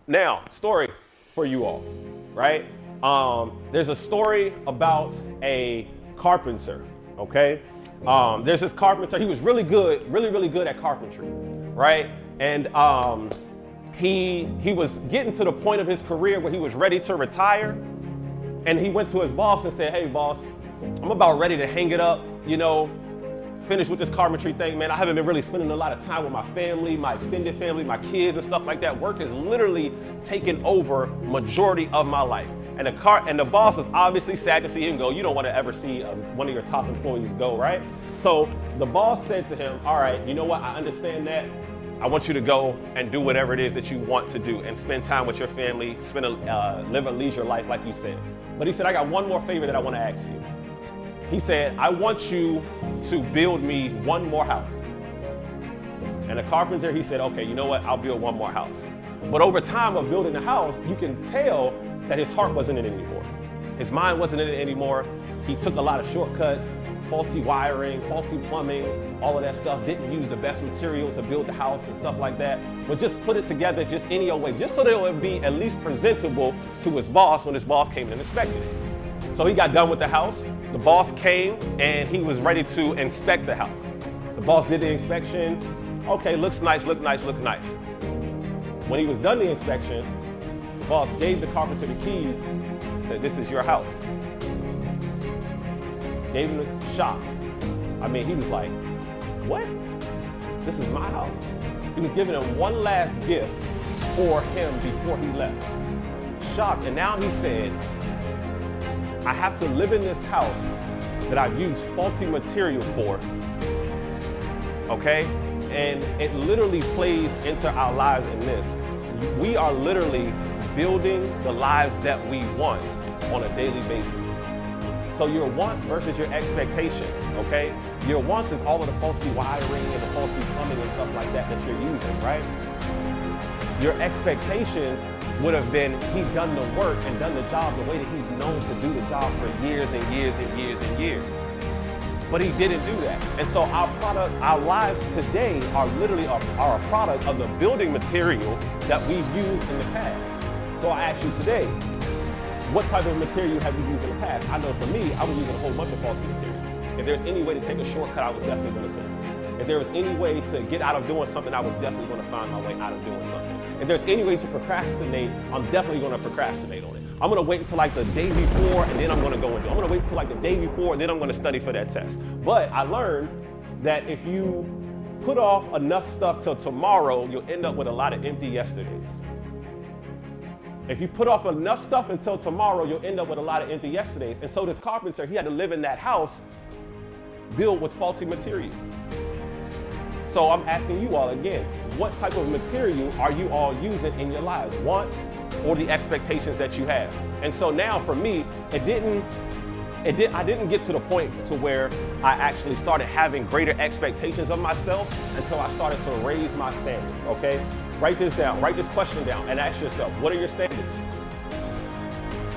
Now, story for you all, right? There's a story about a carpenter, okay? There's this carpenter, he was really good, really good at carpentry, right? And he was getting to the point of his career where he was ready to retire. And he went to his boss and said, hey boss, I'm about ready to hang it up, finish with this carpentry thing, man. I haven't been really spending a lot of time with my family, my extended family, my kids and stuff like that. Work is literally taking over majority of my life. And the boss was obviously sad to see him go. You don't want to ever see one of your top employees go, right? So the boss said to him, all right, you know what? I understand that. I want you to go and do whatever it is that you want to do and spend time with your family, live a leisure life like you said. But he said, I got one more favor that I want to ask you. He said, I want you to build me one more house. And the carpenter, he said, okay, you know what? I'll build one more house. But over time of building the house, you can tell that his heart wasn't in it anymore. His mind wasn't in it anymore. He took a lot of shortcuts, faulty wiring, faulty plumbing, all of that stuff. Didn't use the best material to build the house and stuff like that. But just put it together just any old way, just so that it would be at least presentable to his boss when his boss came and inspected it. So he got done with the house. The boss came and he was ready to inspect the house. The boss did the inspection. Okay, looks nice, look nice, look nice. When he was done the inspection, the boss gave the carpenter the keys, said, this is your house. Gave him a shocked. I mean, he was like, what? This is my house? He was giving him one last gift for him before he left. Shocked, and now he said, I have to live in this house that I've used faulty material for, okay? And it literally plays into our lives in this. We are literally building the lives that we want on a daily basis. So your wants versus your expectations, okay? Your wants is all of the faulty wiring and the faulty plumbing and stuff like that that you're using, right? Your expectations would have been he's done the work and done the job the way that he's known to do the job for years and years and years and years. But he didn't do that. And so our lives today are literally are a product of the building material that we've used in the past. So I ask you today, what type of material have you used in the past? I know for me, I was using a whole bunch of faulty material. If there's any way to take a shortcut, I was definitely going to take it. If there was any way to get out of doing something, I was definitely going to find my way out of doing something. If there's any way to procrastinate, I'm definitely going to procrastinate on it. I'm going to wait until like the day before and then I'm going to go and do it. I'm going to wait until like the day before and then I'm going to study for that test. But I learned that if you put off enough stuff till tomorrow, you'll end up with a lot of empty yesterdays. If you put off enough stuff until tomorrow, you'll end up with a lot of empty yesterdays. And so this carpenter, he had to live in that house built with faulty material. So I'm asking you all again, what type of material are you all using in your lives? Wants or the expectations that you have? And so now for me, I didn't get to the point to where I actually started having greater expectations of myself until I started to raise my standards, okay? Write this down, write this question down and ask yourself, what are your standards?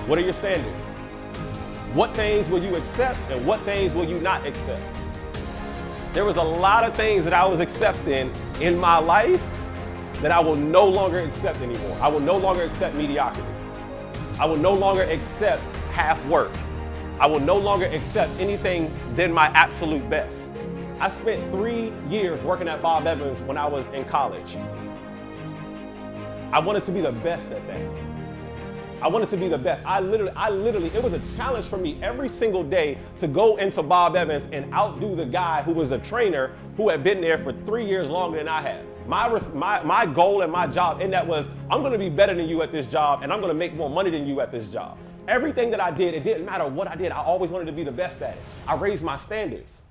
What are your standards? What things will you accept and what things will you not accept? There was a lot of things that I was accepting in my life that I will no longer accept anymore. I will no longer accept mediocrity. I will no longer accept half work. I will no longer accept anything than my absolute best. I spent 3 years working at Bob Evans when I was in college. I wanted to be the best at that. I wanted to be the best. I literally, it was a challenge for me every single day to go into Bob Evans and outdo the guy who was a trainer who had been there for 3 years longer than I had. My goal and my job in that was, I'm gonna be better than you at this job and I'm gonna make more money than you at this job. Everything that I did, it didn't matter what I did, I always wanted to be the best at it. I raised my standards.